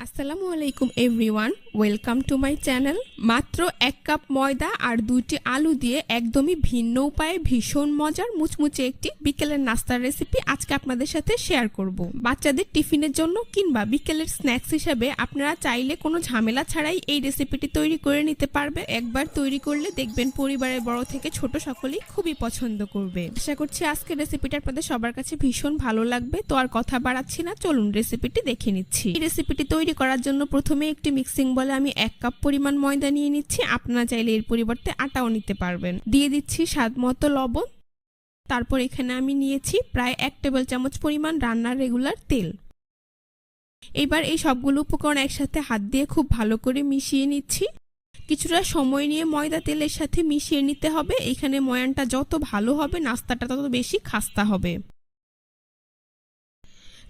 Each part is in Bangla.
আসসালামু আলাইকুম everyone, welcome to my channel. মাত্র 1 কাপ ময়দা আর 2টি আলু দিয়ে একদমই ভিন্ন উপায়ে ভীষণ মজার মুচমুচে একটি বিকেলের নাস্তার রেসিপি আজকে আপনাদের সাথে শেয়ার করব। বাচ্চাদের টিফিনের জন্য কিংবা বিকেলের স্ন্যাক্স হিসেবে আপনারা চাইলে কোনো ঝামেলা ছাড়াই এই রেসিপিটি তৈরি করে নিতে পারবে। একবার তৈরি করলে দেখবেন পরিবারের বড় থেকে ছোট সকলেই খুবই পছন্দ করবে। আশা করছি আজকের রেসিপিটা আপনাদের সবার কাছে ভীষণ ভালো লাগবে। তো আর কথা বাড়াচ্ছি না, চলুন রেসিপিটি দেখে নিচ্ছি। এই রেসিপিটি তৈরি করার জন্য প্রথমে একটি মিক্সিং বলে আমি 1 কাপ পরিমাণ ময়দা নিয়ে নিচ্ছি। আপনারা চাইলে এর পরিবর্তে আটাও নিতে পারবেন। দিয়ে দিচ্ছি স্বাদ মতো লবণ। তারপর এখানে আমি নিয়েছি প্রায় 1 টেবিল চামচ পরিমাণ রান্নার রেগুলার তেল। এবার এই সবগুলো উপকরণ একসাথে হাত দিয়ে খুব ভালো করে মিশিয়ে নিচ্ছি। কিছুটা সময় নিয়ে ময়দা তেলের সাথে মিশিয়ে নিতে হবে। এখানে ময়ানটা যত ভালো হবে নাস্তাটা তত বেশি খাস্তা হবে।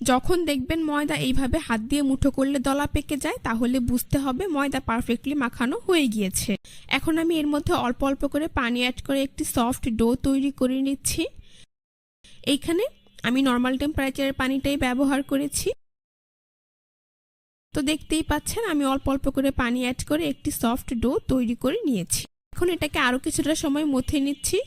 যখন দেখবেন ময়দা এইভাবে হাত দিয়ে মুঠো করলে দলা পেকে যায়, তাহলে বুঝতে হবে ময়দা পারফেক্টলি মাখানো হয়ে গিয়েছে। এখন আমি এর মধ্যে অল্প অল্প করে পানি অ্যাড করে একটি সফট ডো তৈরি করে নিচ্ছি। এইখানে আমি নর্মাল টেম্পারেচারের পানিটাই ব্যবহার করেছি। তো দেখতেই পাচ্ছেন আমি অল্প অল্প করে পানি অ্যাড করে একটি সফট ডো তৈরি করে নিয়েছি। এখন এটাকে আরও কিছুটা সময় মথে নিচ্ছি।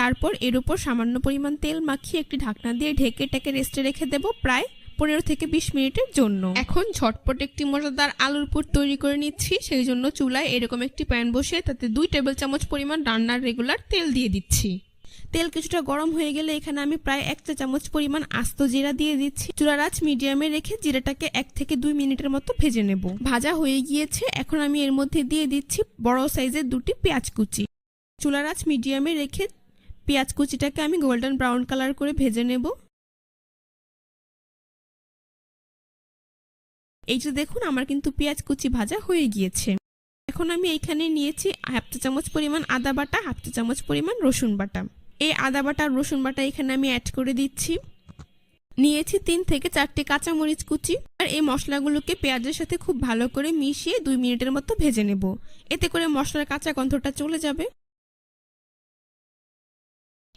তারপর এর উপর সামান্য পরিমাণ তেল মাখিয়ে একটি ঢাকনা দিয়ে ঢেকে এটাকে রেস্টে রেখে দেব প্রায় 15 থেকে 20 মিনিটের জন্য। এখন ঝটপট একটি মজাদার আলুর পুর তৈরি করে নিচ্ছি। সেই জন্য চুলায় এরকম একটি প্যান বসিয়ে তাতে 2 টেবিল চামচ পরিমাণ রান্নার রেগুলার তেল দিয়ে দিচ্ছি। তেল কিছুটা গরম হয়ে গেলে এখানে আমি প্রায় 1 চা চামচ পরিমাণ আস্ত জিরা দিয়ে দিচ্ছি। চুলার আঁচ মিডিয়ামে রেখে জিরাটাকে 1 থেকে 2 মিনিটের মতো ভেজে নেব। ভাজা হয়ে গিয়েছে। এখন আমি এর মধ্যে দিয়ে দিচ্ছি বড় সাইজের 2টি পেঁয়াজ কুচি। চুলার আঁচ মিডিয়ামে রেখে পেঁয়াজ কুচিটাকে আমি গোল্ডেন ব্রাউন কালার করে ভেজে নেব। এই যে দেখুন আমার কিন্তু পেঁয়াজ কুচি ভাজা হয়ে গিয়েছে। এখন আমি এইখানে নিয়েছি 1/2 চা চামচ পরিমাণ আদা বাটা, 1/2 চা চামচ পরিমাণ রসুন বাটা। এই আদা বাটা আর রসুন বাটা এখানে আমি অ্যাড করে দিচ্ছি। নিয়েছি 3 থেকে 4টি কাঁচামরিচ কুচি। আর এই মশলাগুলোকে পেঁয়াজের সাথে খুব ভালো করে মিশিয়ে 2 মিনিটের মতো ভেজে নেব। এতে করে মশলার কাঁচা গন্ধটা চলে যাবে।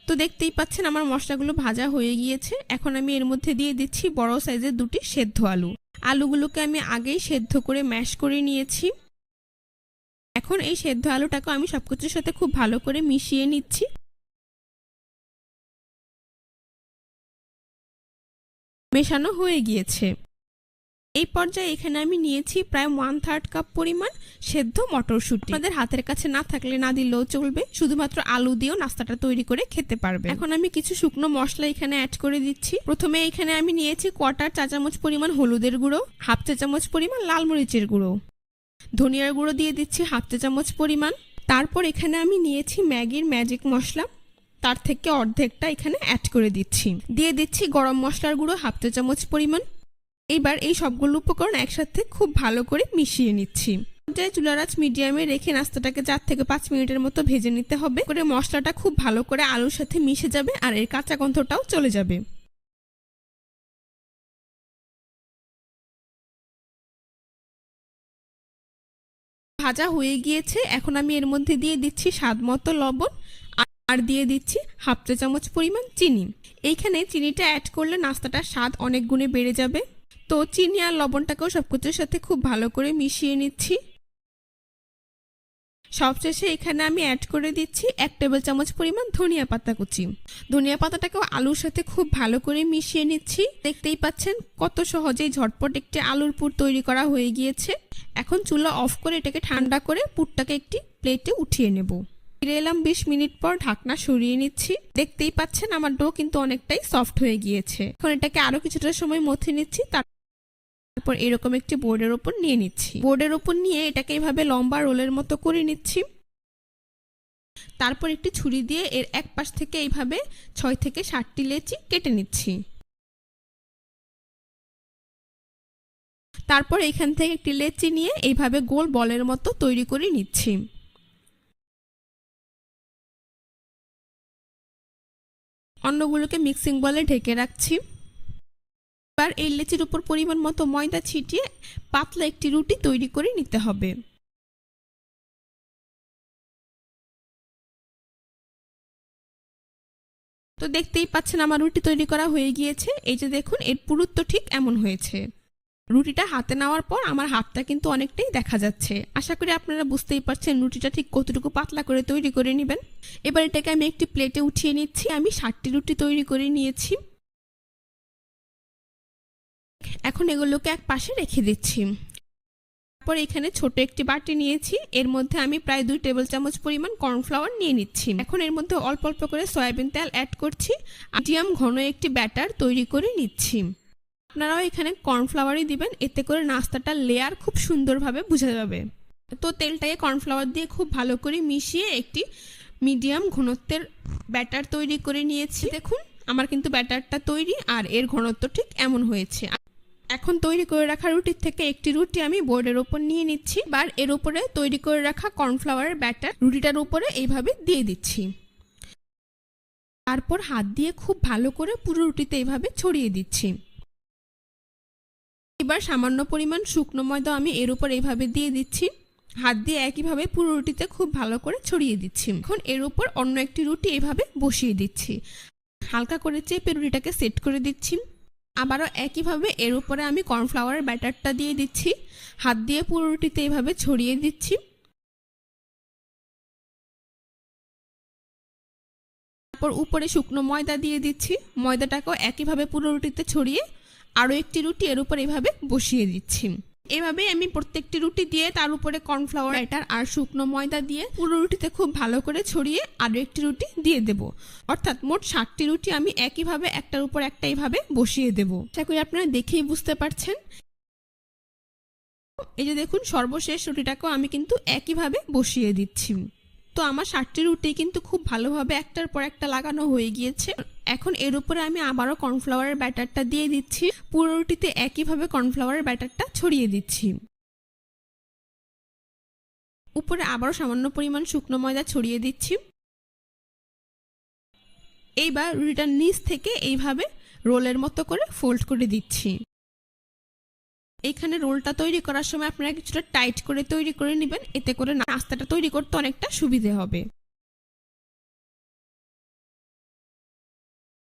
তো দেখতেই পাচ্ছেন আমার মশলাগুলো ভাজা হয়ে গিয়েছে। এখন আমি এর মধ্যে দিয়ে দিচ্ছি বড় সাইজের 2টি সেদ্ধ আলু। আলুগুলোকে আমি আগেই সেদ্ধ করে ম্যাশ করে নিয়েছি। এখন এই সেদ্ধ আলুটাকে আমি সবকিছুর সাথে খুব ভালো করে মিশিয়ে নিচ্ছি। মেশানো হয়ে গিয়েছে। এই পর্যায়ে এখানে আমি নিয়েছি প্রায় 1/3 কাপ পরিমাণ সেদ্ধ মটরশুঁটি। আপনাদের হাতের কাছে না থাকলে না দিলেও চলবে, শুধুমাত্র আলু দিয়েও নাস্তাটা তৈরি করে খেতে পারবে। এখন আমি কিছু শুকনো মশলা এখানে অ্যাড করে দিচ্ছি। প্রথমে এখানে আমি নিয়েছি 1/4 চা চামচ পরিমাণ হলুদের গুঁড়ো, 1/2 চা চামচ পরিমাণ লাল মরিচের গুঁড়ো, ধনিয়ার গুঁড়ো দিয়ে দিচ্ছি 1/2 চা চামচ পরিমাণ। তারপর এখানে আমি নিয়েছি ম্যাগির ম্যাজিক মশলা, তার থেকে অর্ধেকটা এখানে অ্যাড করে দিচ্ছি। দিয়ে দিচ্ছি গরম মশলার গুঁড়ো 1/2 চা চামচ পরিমাণ। এবার এই সবগুলো উপকরণ একসাথে খুব ভালো করে মিশিয়ে নিচ্ছি। চুলার আঁচ মিডিয়ামে রেখে নাস্তাটাকে 4 থেকে 5 মিনিটের মতো ভেজে নিতে হবে। করে মশলাটা খুব ভালো করে আলুর সাথে মিশে যাবে আর এর কাঁচা গন্ধটাও চলে যাবে। ভাজা হয়ে গিয়েছে। এখন আমি এর মধ্যে দিয়ে দিচ্ছি স্বাদ মতো লবণ আর দিয়ে দিচ্ছি 1/2 চা চামচ পরিমাণ চিনি। এইখানে চিনিটা অ্যাড করলে নাস্তাটার স্বাদ অনেক গুণে বেড়ে যাবে। তো চিনি আর লবণটাকেও সবকিছুর সাথে খুব ভালো করে মিশিয়ে নিচ্ছি। সবশেষে এখানে আমি অ্যাড করে দিচ্ছি 1 টেবিল চামচ পরিমাণ ধনিয়া পাতা কুচি। ধনিয়া পাতাটাকেও আলুর সাথে খুব ভালো করে মিশিয়ে নিচ্ছি। দেখতেই পাচ্ছেন কত সহজেই ঝটপট একটি আলুর পুর তৈরি করা হয়ে গিয়েছে। এখন চুলা অফ করে এটাকে ঠান্ডা করে পুরটাকে একটি প্লেটে উঠিয়ে নেব। ফিরে এলাম 20 মিনিট পর, ঢাকনা সরিয়ে নিচ্ছি। দেখতেই পাচ্ছেন আমার ডো কিন্তু অনেকটাই সফট হয়ে গিয়েছে। এখন এটাকে আরো কিছুটা সময় মথে নিচ্ছি। তারপর এরকম একটি বোর্ডের উপর নিয়ে নিচ্ছি। বোর্ডের উপর নিয়ে এটাকে এইভাবে লম্বা রোলের মতো করে নিচ্ছি। তারপর একটি ছুরি দিয়ে এর এক পাশ থেকে এইভাবে 6 থেকে 7টি লেচি কেটে নিচ্ছি। তারপর এখান থেকে একটি লেচি নিয়ে এইভাবে গোল বলের মতো তৈরি করে নিচ্ছি। অন্যগুলোকে মিক্সিং বলে ঢেকে রাখছি। এবার এই লেচির উপর পরিমাণ মতো ময়দা ছিটিয়ে পাতলা একটি রুটি তৈরি করে নিতে হবে। তো দেখতেই পাচ্ছেন আমার রুটি তৈরি করা হয়ে গিয়েছে। এই যে দেখুন এর পুরুত্ব ঠিক এমন হয়েছে। রুটিটা হাতে নেওয়ার পর আমার হাতটা কিন্তু অনেকটাই দেখা যাচ্ছে। আশা করি আপনারা বুঝতেই পারছেন রুটিটা ঠিক কতটুকু পাতলা করে তৈরি করে নেবেন। এবার এটাকে আমি একটি প্লেটে উঠিয়ে নিচ্ছি। আমি 60টি রুটি তৈরি করে নিয়েছি। এখন এগুলোকে এক পাশে রেখে দিচ্ছি। তারপর এখানে ছোট একটি বাটি নিয়েছি, এর মধ্যে আমি প্রায় 2 টেবিল চামচ পরিমাণ কর্নফ্লাওয়ার নিয়ে নিচ্ছি। এখন এর মধ্যে অল্প অল্প করে সয়াবিন তেল অ্যাড করছি। মিডিয়াম ঘন একটি ব্যাটার তৈরি করে নিচ্ছি। আপনারাও এখানে কর্নফ্লাওয়ারই দিবেন, এতে করে নাস্তাটার লেয়ার খুব সুন্দরভাবে বোঝা যাবে। তো তেলটাকে কর্নফ্লাওয়ার দিয়ে খুব ভালো করে মিশিয়ে একটি মিডিয়াম ঘনত্বের ব্যাটার তৈরি করে নিয়েছি। দেখুন আমার কিন্তু ব্যাটারটা তৈরি, আর এর ঘনত্ব ঠিক এমন হয়েছে। এখন তৈরি করে রাখা রুটির থেকে একটি রুটি আমি বোর্ডের উপর নিয়ে নিচ্ছি। আর এর উপরে তৈরি করে রাখা কর্নফ্লাওয়ারের ব্যাটার রুটিটার উপরে এইভাবে দিয়ে দিচ্ছি। তারপর হাত দিয়ে খুব ভালো করে পুরো রুটিতে এইভাবে ছড়িয়ে দিচ্ছি। এবার সামান্য পরিমাণ শুকনো ময়দা আমি এর উপর এইভাবে দিয়ে দিচ্ছি। হাত দিয়ে একইভাবে পুরো রুটিতে খুব ভালো করে ছড়িয়ে দিচ্ছি। এখন এর উপর অন্য একটি রুটি এইভাবে বসিয়ে দিচ্ছি। হালকা করে চেপে রুটিটাকে সেট করে দিচ্ছি। আবারও একইভাবে এর উপরে আমি কর্নফ্লাওয়ারের ব্যাটারটা দিয়ে দিচ্ছি। হাত দিয়ে পুরো রুটিতে এইভাবে ছড়িয়ে দিচ্ছি। তারপর উপরে শুকনো ময়দা দিয়ে দিচ্ছি। ময়দাটাকেও একইভাবে পুরো রুটিতে ছড়িয়ে আরও একটি রুটি এর উপর এইভাবে বসিয়ে দিচ্ছি। এভাবে আমি প্রত্যেকটি রুটি দিয়ে তার উপরে কর্নফ্লাওয়ার ব্যাটার আর শুকনো ময়দা দিয়ে পুরো রুটিতে খুব ভালো করে ছড়িয়ে আরও একটি রুটি দিয়ে দেব। অর্থাৎ মোট 60টি রুটি আমি একইভাবে একটার উপর একটা এইভাবে বসিয়ে দেব। আশা করি আপনারা দেখেই বুঝতে পারছেন। এই যে দেখুন সর্বশেষ রুটিটাকেও আমি কিন্তু একইভাবে বসিয়ে দিচ্ছি। তো আমার 60টি রুটি কিন্তু খুব ভালোভাবে একটার পর একটা লাগানো হয়ে গিয়েছে। এখন এর উপরে আমি আবারও কর্নফ্লাওয়ারের ব্যাটারটা দিয়ে দিচ্ছি। পুরো রুটিতে একইভাবে কর্নফ্লাওয়ারের ব্যাটারটা ছড়িয়ে দিচ্ছি। উপরে আবারও সামান্য পরিমাণ শুকনো ময়দা ছড়িয়ে দিচ্ছি। এইবার রুটিটার নিচ থেকে এইভাবে রোলের মতো করে ফোল্ড করে দিচ্ছি। এইখানে রোলটা তৈরি করার সময় আপনারা কিছুটা টাইট করে তৈরি করে নেবেন, এতে করে নাস্তাটা তৈরি করতে অনেকটা সুবিধে হবে।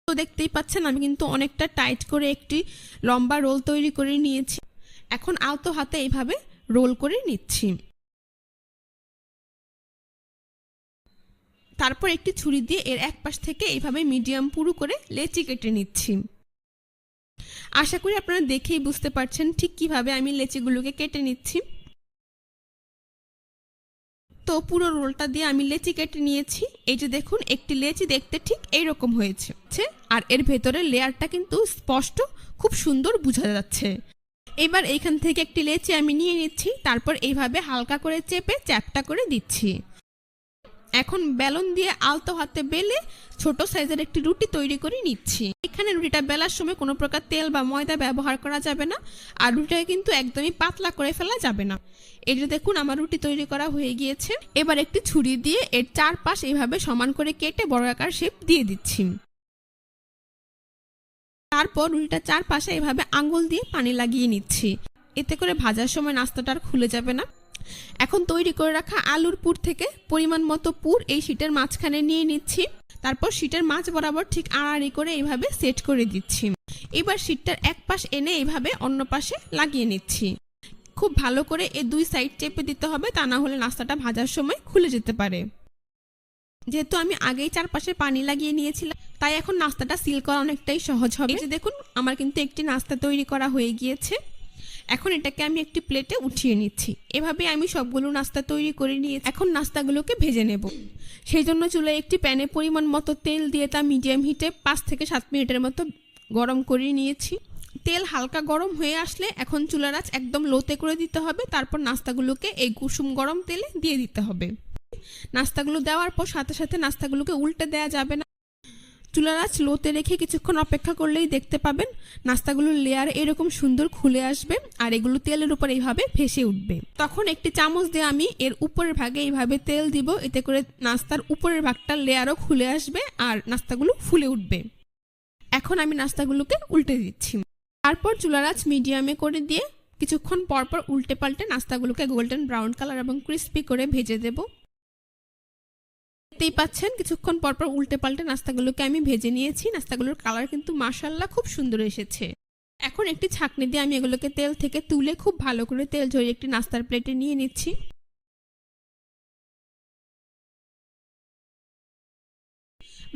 তো দেখতেই পাচ্ছেন আমি কিন্তু অনেকটা টাইট করে একটি লম্বা রোল তৈরি করে নিয়েছি। এখন আলতো হাতে এইভাবে রোল করে নিচ্ছি। তারপর একটি ছুরি দিয়ে এর এক পাশ থেকে এইভাবে মিডিয়াম পুরু করে লেচি কেটে নিচ্ছি। আশা করি আপনারা দেখেই বুঝতে পারছেন ঠিক কিভাবে আমি লেচিগুলোকে কেটে নিচ্ছি। তো পুরো রোলটা দিয়ে আমি লেচি কেটে নিয়েছি। এই যে দেখুন একটি লেচি দেখতে ঠিক এইরকম হয়েছে, আর এর ভেতরে লেয়ারটা কিন্তু স্পষ্ট খুব সুন্দর বোঝা যাচ্ছে। এবার এইখান থেকে একটি লেচি আমি নিয়ে নিচ্ছি। তারপর এইভাবে হালকা করে চেপে চ্যাপটা করে দিচ্ছি। এখন বেলন দিয়ে আলতো হাতে বেলে ছোট সাইজের একটি রুটি তৈরি করে নিচ্ছি। এখানে রুটিটা বেলার সময় কোনো প্রকার তেল বা ময়দা ব্যবহার করা যাবে না, আর রুটিটা কিন্তু একদমই পাতলা করে ফেলা যাবে না। এই যে দেখুন আমার রুটি তৈরি করা হয়ে গিয়েছে। এবার একটি ছুরি দিয়ে এর চারপাশ এইভাবে সমান করে কেটে বর্গাকার শেপ দিয়ে দিচ্ছি। তারপর রুটিটা চারপাশে এইভাবে আঙ্গুল দিয়ে পানি লাগিয়ে নিচ্ছি, এতে করে ভাজার সময় নাস্তাটা আর খুলে যাবে না। এখন তৈরি করে রাখা আলুর পুর থেকে পরিমাণ মতো পুর এই শীটের মাঝখানে নিয়ে নিচ্ছি। তারপর শীটের মাঝ বরাবর ঠিক আড়াআড়ি করে এইভাবে সেট করে দিচ্ছি। এবার শীটটার এক পাশ এনে এইভাবে অন্য পাশে লাগিয়ে নিচ্ছি। খুব ভালো করে এই দুই সাইড চেপে দিতে হবে, তা না হলে নাস্তাটা ভাজার সময় খুলে যেতে পারে। যেহেতু আমি আগেই চারপাশে পানি লাগিয়ে নিয়েছিলাম, তাই এখন নাস্তাটা সিল করা অনেকটাই সহজ হবে। এই যে দেখুন আমার কিন্তু একটি নাস্তা তৈরি করা হয়ে গিয়েছে। এখন এটাকে আমি একটি প্লেটে উঠিয়ে নিচ্ছি। এভাবে আমি সবগুলো নাস্তা তৈরি করে নিয়েছি। এখন নাস্তাগুলোকে ভেজে নেব। সেই জন্য চুলায় একটি প্যানে পরিমাণ মতো তেল দিয়ে তা মিডিয়াম হিটে 5 থেকে 7 মিনিটের মতো গরম করে নিয়েছি। তেল হালকা গরম হয়ে আসলে এখন চুলার আঁচ একদম লোতে করে দিতে হবে। তারপর নাস্তাগুলোকে এই কুসুম গরম তেলে দিয়ে দিতে হবে। নাস্তাগুলো দেওয়ার পর সাথে সাথে নাস্তাগুলোকে উল্টে দেওয়া যাবে না। চুলার আঁচ লোতে রেখে কিছুক্ষণ অপেক্ষা করলেই দেখতে পাবেন নাস্তাগুলোর লেয়ার এরকম সুন্দর খুলে আসবে, আর এগুলো তেলের উপর এইভাবে ভেসে উঠবে। তখন একটি চামচ দিয়ে আমি এর উপরের ভাগে এইভাবে তেল দিব, এতে করে নাস্তার উপরের ভাগটার লেয়ারও খুলে আসবে আর নাস্তাগুলো ফুলে উঠবে। এখন আমি নাস্তাগুলোকে উল্টে দিচ্ছি। তারপর চুলার আঁচ মিডিয়ামে করে দিয়ে কিছুক্ষণ পরপর উল্টে পাল্টে নাস্তাগুলোকে গোল্ডেন ব্রাউন কালার এবং ক্রিস্পি করে ভেজে দেব। দেখতেই পাচ্ছেন কিছুক্ষণ পরপর উল্টে পাল্টে নাস্তাগুলোকে আমি ভেজে নিয়েছি। নাস্তাগুলোর কালার কিন্তু মাশাআল্লাহ খুব সুন্দর এসেছে। এখন একটি ছাঁকনি দিয়ে আমি এগুলোকে তেল থেকে তুলে খুব ভালো করে তেল ঝরিয়ে একটি নাস্তার প্লেটে নিয়ে নিচ্ছি।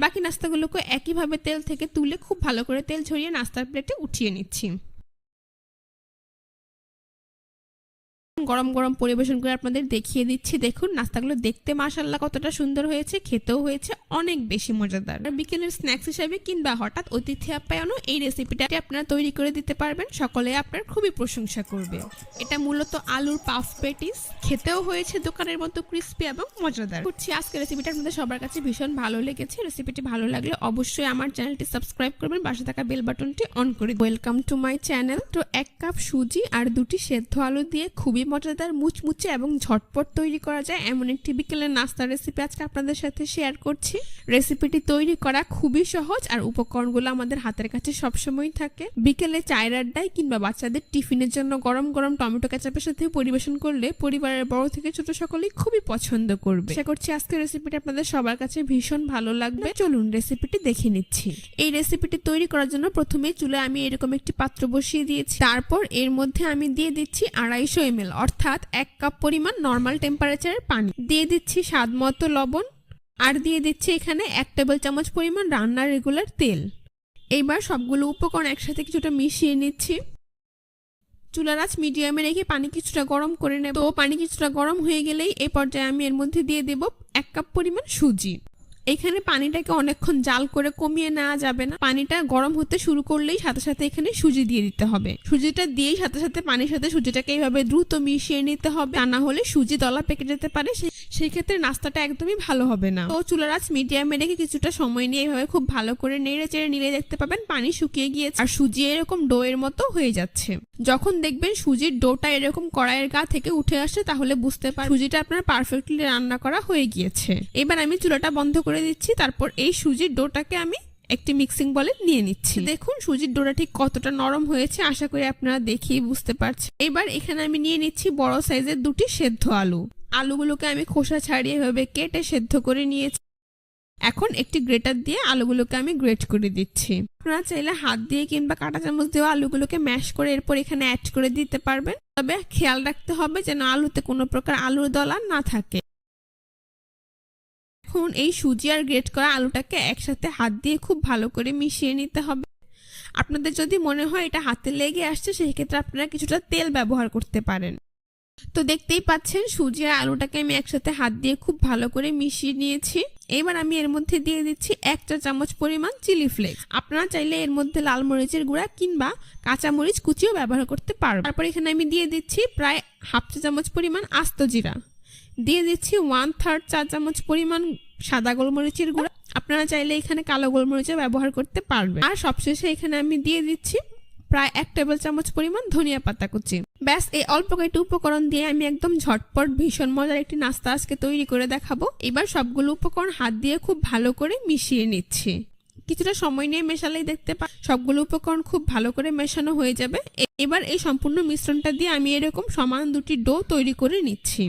বাকি নাস্তাগুলোকে একইভাবে তেল থেকে তুলে খুব ভালো করে তেল ঝরিয়ে নাস্তার প্লেটে উঠিয়ে নিচ্ছি। গরম গরম পরিবেশন করে আপনাদের দেখিয়ে দিচ্ছি। দেখুন নাস্তাগুলো দেখতে মাশাআল্লাহ কতটা সুন্দর হয়েছে, খেতেও হয়েছে অনেক বেশি মজাদার। বিকেলের স্ন্যাক্স হিসেবে কিংবা হঠাৎ অতিথি আপ্যায়নও এই রেসিপিটা আপনারা তৈরি করে দিতে পারবেন, সকলে আপনার খুবই প্রশংসা করবে। এটা মূলত আলুর পাফ পেটিস, খেতেও হয়েছে দোকানের মতো ক্রিস্পি এবং মজাদার। করছি আজকে রেসিপিটা আপনাদের সবার কাছে ভীষণ ভালো লেগেছে। রেসিপিটি ভালো লাগলে অবশ্যই আমার চ্যানেলটি সাবস্ক্রাইব করবেন, পাশে থাকা বেল বাটনটি অন করে দিন। Welcome to my channel. তো 1 কাপ সুজি আর 2টি সেদ্ধ আলু দিয়ে খুবই মজাদার, মুচমুচে এবং ঝটপট তৈরি করা যায় এমন একটি বিকেলের নাস্তার রেসিপি আজকে আপনাদের সাথে শেয়ার করছি। রেসিপিটি তৈরি করা খুবই সহজ আর উপকরণগুলো আমাদের হাতের কাছে সবসময় থাকে। বিকেলে চায়ের আড্ডায় কিংবা বাচ্চাদের টিফিনের জন্য গরম গরম টমেটো কেচাপের সাথে পরিবেশন করলে পরিবারের বড় থেকে ছোট সকলেই খুবই পছন্দ করবে। আশা করছি আজকের রেসিপিটি আপনাদের সবার কাছে ভীষণ ভালো লাগবে। চলুন রেসিপিটি দেখে নিচ্ছি। এই রেসিপিটি তৈরি করার জন্য প্রথমে চুলায় আমি এরকম একটি পাত্র বসিয়ে দিয়েছি। তারপর এর মধ্যে আমি দিয়ে দিচ্ছি 250 ml অর্থাৎ 1 কাপ পরিমাণ নর্মাল টেম্পারেচারের পানি, দিয়ে দিচ্ছি স্বাদ মতো লবণ, আর দিয়ে দিচ্ছি এখানে 1 টেবিল চামচ পরিমাণ রান্নার রেগুলার তেল। এইবার সবগুলো উপকরণ একসাথে কিছুটা মিশিয়ে নিচ্ছি। চুলার আঁচ মিডিয়ামে রেখে পানি কিছুটা গরম করে নেব। তো পানি কিছুটা গরম হয়ে গেলেই এই পর্যায়ে আমি এর মধ্যে দিয়ে দেব 1 কাপ পরিমাণ সুজি। এখানে পানিটাকে অনেকক্ষণ জাল করে কমিয়ে নেওয়া যাবে না, পানিটা গরম হতে শুরু করলেই সাথে সাথে এখানে সুজি দিয়ে দিতে হবে। সুজিটা দিয়েই সাথে সাথে পানির সাথে সুজিটাকে এইভাবে দ্রুত মিশিয়ে নিতে হবে, তা না হলে সুজি দলা পেকে যেতে পারে, সেই ক্ষেত্রে নাস্তাটা একদমই ভালো হবে না। তো চুলার আঁচ মিডিয়ামে রেখে কিছুটা সময় নিয়ে এইভাবে খুব ভালো করে নেড়ে চেড়ে নিলে দেখতে পাবেন পানি শুকিয়ে গিয়েছে আর সুজি এরকম ডোয়ের মতো হয়ে যাচ্ছে। যখন দেখবেন সুজির ডোটা এরকম কড়াইয়ের গা থেকে উঠে আসছে তাহলে বুঝতে পারবেন সুজিটা আপনার পারফেক্টলি রান্না করা হয়ে গিয়েছে। এবার আমি চুলাটা বন্ধ করে দিচ্ছি। তারপর এই সুজির ডোটাকে আমি একটি মিক্সিং বলে নিয়ে নিচ্ছি। দেখুন সুজির ডোটা ঠিক কতটা নরম হয়েছে, আশা করি আপনারা দেখেই বুঝতে পারছেন। এবার এখানে আমি নিয়ে নিচ্ছি বড় সাইজের 2টি সেদ্ধ আলু। আলুগুলোকে আমি খোসা ছাড়িয়ে এভাবে কেটে সেদ্ধ করে নিয়েছি। এখন একটি গ্রেটার দিয়ে আলুগুলোকে আমি গ্রেট করে দিচ্ছি। আপনারা চাইলে হাত দিয়ে কিংবা কাঁটা চামচ দিয়ে আলুগুলোকে ম্যাশ করে এরপর এখানে অ্যাড করে দিতে পারবেন, তবে খেয়াল রাখতে হবে যেন আলুতে কোনো প্রকার আলুর দলা না থাকে। এখন এই সুজি আর গ্রেট করা আলুটাকে একসাথে হাত দিয়ে খুব ভালো করে মিশিয়ে নিতে হবে। আপনাদের যদি মনে হয় এটা হাতে লেগে আসছে সেই ক্ষেত্রে আপনারা কিছুটা তেল ব্যবহার করতে পারেন। তো দেখতেই পাচ্ছেন সুজি আর আলুটাকে আমি একসাথে হাত দিয়ে খুব ভালো করে মিশিয়ে নিয়েছি। এবার আমি এর মধ্যে দিয়ে দিচ্ছি 1 চা চামচ পরিমাণ চিলি ফ্লেক্স। আপনারা চাইলে এর মধ্যে লাল মরিচের গুঁড়া কিংবা কাঁচা মরিচ কুচিও ব্যবহার করতে পারবেন। তারপর এখানে আমি দিয়ে দিচ্ছি প্রায় 1/2 চা চামচ পরিমাণ আস্ত জিরা, দিয়ে দিচ্ছি 1/3 চা চামচ পরিমাণ সাদা গোলমরিচের গুঁড়া। আপনারা চাইলে এখানে কালো গোলমরিচও ব্যবহার করতে পারবেন। আর সবশেষে এখানে আমি দিয়ে দিচ্ছি প্রায় 1 টেবিল চামচ পরিমাণ ধনিয়া পাতা কুচি। ব্যাস, এই অল্প কয়েকটি উপকরণ দিয়ে আমি একদম ঝটপট ভীষণ মজার একটি নাস্তা আজকে তৈরি করে দেখাবো। এবার সবগুলো উপকরণ হাত দিয়ে খুব ভালো করে মিশিয়ে নিচ্ছি। কিছুটা সময় নিয়ে মেশালেই দেখতে পাই সবগুলো উপকরণ খুব ভালো করে মেশানো হয়ে যাবে। এবার এই সম্পূর্ণ মিশ্রণটা দিয়ে আমি এরকম সমান 2টি ডো তৈরি করে নিচ্ছি।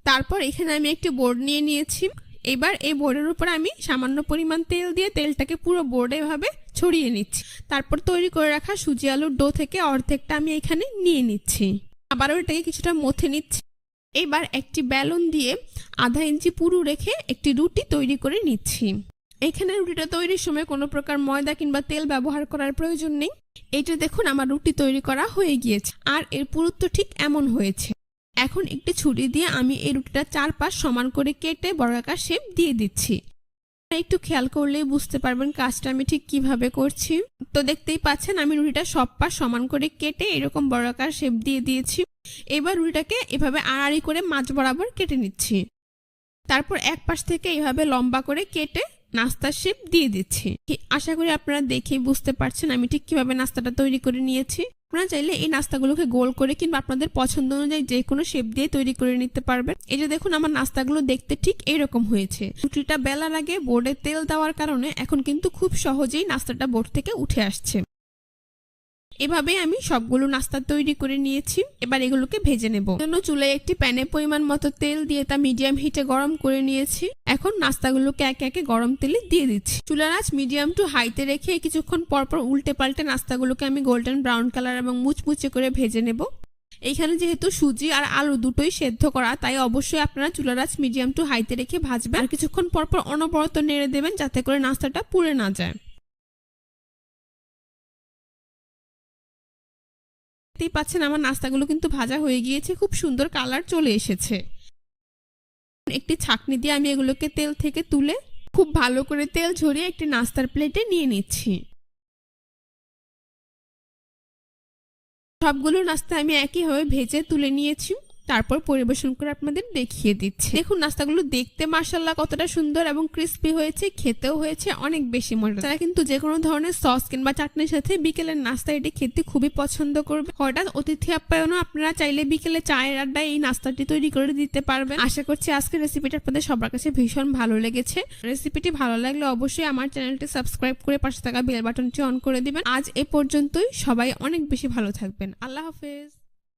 তারপর এখানে আমি একটি বোর্ড নিয়ে নিয়েছি। এবার এই বোর্ডের উপর আমি সামান্য পরিমাণ তেল দিয়ে তেলটাকে পুরো বোর্ডে এভাবে ছড়িয়ে নিচ্ছি। তারপর তৈরি করে রাখা সুজি আলুর ডো থেকে অর্ধেকটা আমি এখানে নিয়ে নিচ্ছি, আবারও এটাকে কিছুটা মথে নিচ্ছি। এবার একটি বেলুন দিয়ে 1/2 ইঞ্চি পুরু রেখে একটি রুটি তৈরি করে নিচ্ছি। এখানে রুটিটা তৈরির সময় কোনো প্রকার ময়দা কিংবা তেল ব্যবহার করার প্রয়োজন নেই। এইটা দেখুন আমার রুটি তৈরি করা হয়ে গিয়েছে আর এর পুরুত্ব ঠিক এমন হয়েছে। এখন একটি ছুরি দিয়ে আমি এই রুটিটা 4 পাশ সমান করে কেটে বর্গাকার শেপ দিয়ে দিচ্ছি। একটু খেয়াল করলেই বুঝতে পারবেন কাজটা আমি ঠিক কিভাবে করছি। তো দেখতেই পাচ্ছেন আমি রুটিটা সব পাশ সমান করে কেটে এরকম বর্গাকার শেপ দিয়ে দিয়েছি। এবার রুটিটাকে এভাবে আড়াআড়ি করে মাঝ বরাবর কেটে নিচ্ছি। তারপর এক পাশ থেকে এইভাবে লম্বা করে কেটে নাস্তার শেপ দিয়ে দিচ্ছি। আশা করি আপনারা দেখেই বুঝতে পারছেন আমি ঠিক কিভাবে নাস্তাটা তৈরি করে নিয়েছি। আপনারা চাইলে এই নাস্তাগুলোকে গোল করে কিংবা আপনাদের পছন্দ অনুযায়ী যে কোনো শেপ দিয়ে তৈরি করে নিতে পারবেন। এই যে দেখুন আমার নাস্তাগুলো দেখতে ঠিক এইরকম হয়েছে। রুটিটা বেলার আগে বোর্ডে তেল দেওয়ার কারণে এখন কিন্তু খুব সহজেই নাস্তাটা বোর্ড থেকে উঠে আসছে। এভাবে আমি সবগুলো নাস্তা তৈরি করে নিয়েছি। এবার এগুলোকে ভেজে নেব। জন্য চুলায় একটি প্যানে পরিমাণ মতো তেল দিয়ে তা মিডিয়াম হিটে গরম করে নিয়েছি। এখন নাস্তাগুলোকে একে একে গরম তেলে দিয়ে দিচ্ছি। চুলার আঁচ মিডিয়াম টু হাইতে রেখে কিছুক্ষণ পরপর উল্টে পাল্টে নাস্তাগুলোকে আমি গোল্ডেন ব্রাউন কালার এবং মুচমুচে করে ভেজে নেব। এইখানে যেহেতু সুজি আর আলু দুটোই সেদ্ধ করা, তাই অবশ্যই আপনারা চুলার আঁচ মিডিয়াম টু হাইতে রেখে ভাজবেন আর কিছুক্ষণ পরপর অনবরত নেড়ে দেবেন যাতে করে নাস্তাটা পুড়ে না যায়। দেখতেই পাচ্ছেন আমার নাস্তাগুলো কিন্তু ভাজা হয়ে গিয়েছে, খুব সুন্দর কালার চলে এসেছে। একটি ছাঁকনি দিয়ে আমি এগুলোকে তেল থেকে তুলে খুব ভালো করে তেল ঝরিয়ে একটি নাস্তার প্লেটে নিয়ে নিচ্ছি। সবগুলো নাস্তা আমি একইভাবে ভেজে তুলে নিয়েছি, তারপর পরিবেশন করে আপনাদের দেখিয়ে দিচ্ছি। দেখুন নাস্তাগুলো দেখতে মাশাআল্লাহ কতটা সুন্দর এবং ক্রিস্পি হয়েছে, খেতেও হয়েছে অনেক বেশি মজা। তারা কিন্তু যে কোনো ধরনের সস কিংবা চাটনির সাথে বিকেলের নাস্তা এটি খেতে খুবই পছন্দ করবে। হঠাৎ অতিথি আপ্যায়নও আপনারা চাইলে বিকেলে চায়ের আড্ডায় এই নাস্তাটি তৈরি করে দিতে পারবেন। আশা করছি আজকের রেসিপিটা আপনাদের সবার কাছে ভীষণ ভালো লেগেছে। রেসিপিটি ভালো লাগলে অবশ্যই আমার চ্যানেলটি সাবস্ক্রাইব করে পাশে থাকা বেল বাটনটি অন করে দিবেন। আজ এ পর্যন্তই, সবাই অনেক বেশি ভালো থাকবেন। আল্লাহ হাফেজ।